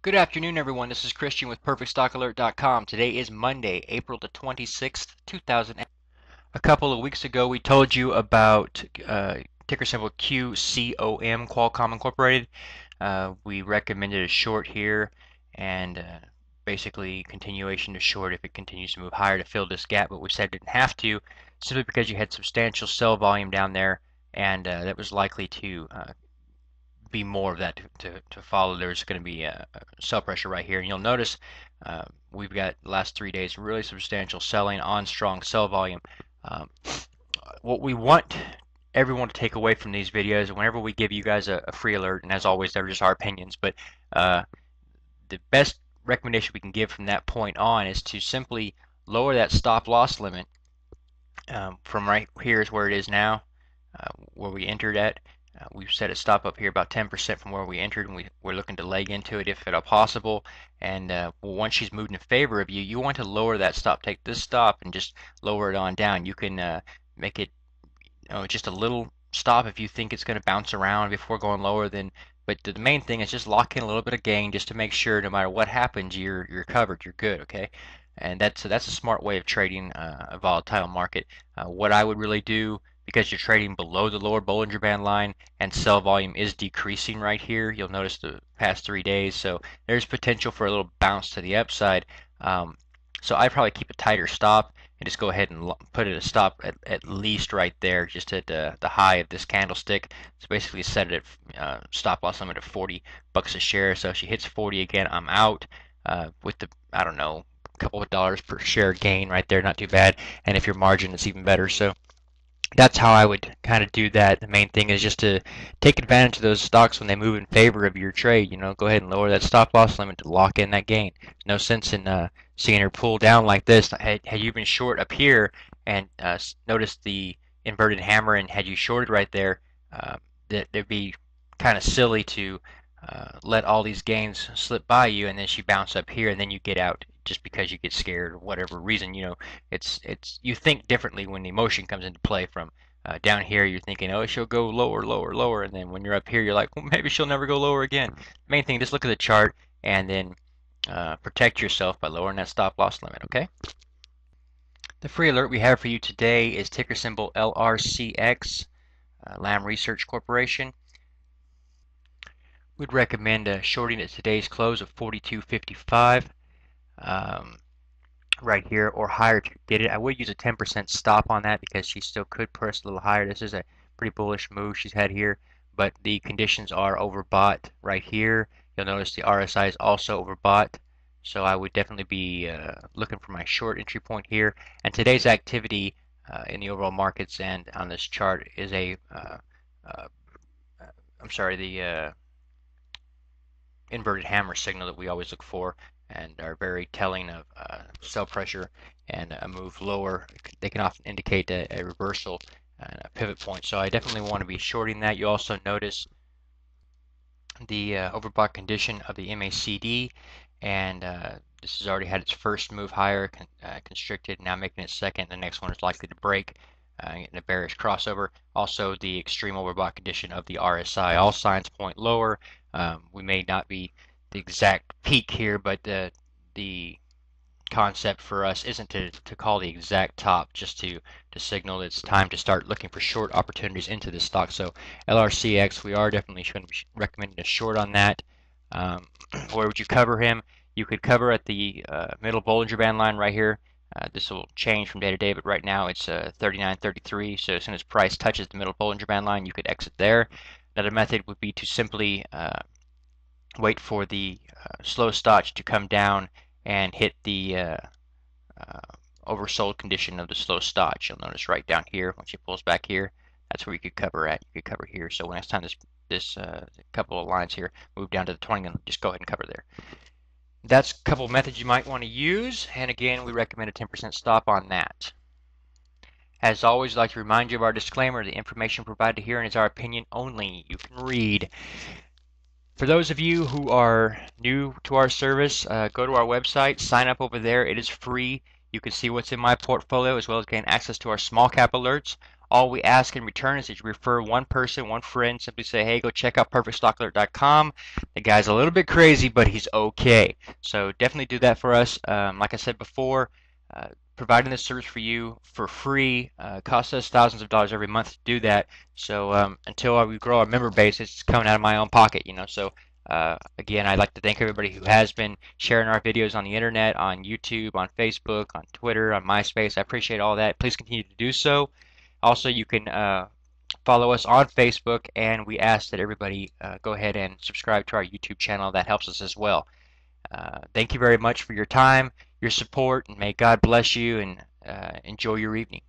Good afternoon, everyone. This is Christian with PerfectStockAlert.com. Today is Monday, April the 26th, 2000. A couple of weeks ago, we told you about ticker symbol QCOM, Qualcomm Incorporated. We recommended a short here and basically continuation to short if it continues to move higher to fill this gap, but we said it didn't have to simply because you had substantial sell volume down there and that was likely to be more of that to follow. There's going to be a sell pressure right here, and you'll notice we've got the last 3 days really substantial selling on strong sell volume. Um, what we want everyone to take away from these videos, whenever we give you guys a free alert, and as always, they're just our opinions, but the best recommendation we can give from that point on is to simply lower that stop loss limit from right here is where it is now, where we entered at. We've set a stop up here about 10% from where we entered, and we're looking to leg into it if at all possible. And once she's moved in favor of you, you want to lower that stop. Take this stop and just lower it on down. You can make it just a little stop if you think it's going to bounce around before going lower. But the main thing is just lock in a little bit of gain just to make sure no matter what happens, you're covered, you're good, okay? And that's a smart way of trading a volatile market. What I would really do, because you're trading below the lower Bollinger Band line and sell volume is decreasing right here. You'll notice the past 3 days, so there's potential for a little bounce to the upside. So I probably keep a tighter stop and just go ahead and put it a stop at least right there, just at the high of this candlestick. So basically set it at stop loss limit of 40 bucks a share. So if she hits 40 again, I'm out with the, I don't know, a couple of dollars per share gain right there, not too bad. And if your margin is even better. So that's how I would kind of do that. The main thing is just to take advantage of those stocks when they move in favor of your trade. Go ahead and lower that stop loss limit to lock in that gain. There's no sense in seeing her pull down like this. Had you been short up here and noticed the inverted hammer, and had you shorted right there, that it'd be kind of silly to let all these gains slip by you, and then she bounce up here, and then you get out just because you get scared or whatever reason. It's you think differently when the emotion comes into play. From down here, you're thinking, oh, she'll go lower, lower, lower, and then when you're up here, you're like, well, maybe she'll never go lower again. Main thing, just look at the chart and then protect yourself by lowering that stop loss limit. Okay. The free alert we have for you today is ticker symbol LRCX, Lam Research Corporation. We'd recommend shorting at today's close of 42.55 right here or higher to get it. I would use a 10% stop on that because she still could press a little higher. This is a pretty bullish move she's had here, but the conditions are overbought right here. You'll notice the RSI is also overbought, so I would definitely be looking for my short entry point here. And today's activity in the overall markets and on this chart is the inverted hammer signal that we always look for and are very telling of sell pressure and a move lower. They can often indicate a reversal and a pivot point. So I definitely want to be shorting that. You also notice the overbought condition of the MACD, and this has already had its first move higher, constricted, now making it second. The next one is likely to break in a bearish crossover. Also, the extreme overbought condition of the RSI. All signs point lower. We may not be the exact peak here, but the concept for us isn't to call the exact top, just to signal it's time to start looking for short opportunities into this stock. So LRCX, we are definitely recommending a short on that. Where would you cover him? You could cover at the middle Bollinger Band line right here. This will change from day to day, but right now it's 39.33. So as soon as price touches the middle Bollinger Band line, you could exit there. Another method would be to simply wait for the slow stotch to come down and hit the oversold condition of the slow stotch. You'll notice right down here, once it pulls back here, that's where you could cover at. You could cover here. So next time this couple of lines here move down to the 20, just go ahead and cover there. That's a couple of methods you might want to use, and again, we recommend a 10% stop on that. As always, I'd like to remind you of our disclaimer. The information provided herein is our opinion only. You can read. For those of you who are new to our service, go to our website, sign up over there. It is free. You can see what's in my portfolio as well as gain access to our small cap alerts. All we ask in return is that you refer one person, one friend. Simply say, hey, go check out perfectstockalert.com. The guy's a little bit crazy, but he's okay. So definitely do that for us. Like I said before, uh, providing this service for you for free costs us thousands of dollars every month to do that. So until we grow our member base, it's coming out of my own pocket, you know. So again, I'd like to thank everybody who has been sharing our videos on the internet, on YouTube, on Facebook, on Twitter, on MySpace. I appreciate all that. Please continue to do so. Also, you can follow us on Facebook, and we ask that everybody go ahead and subscribe to our YouTube channel. That helps us as well. Thank you very much for your time, your support, and may God bless you and enjoy your evening.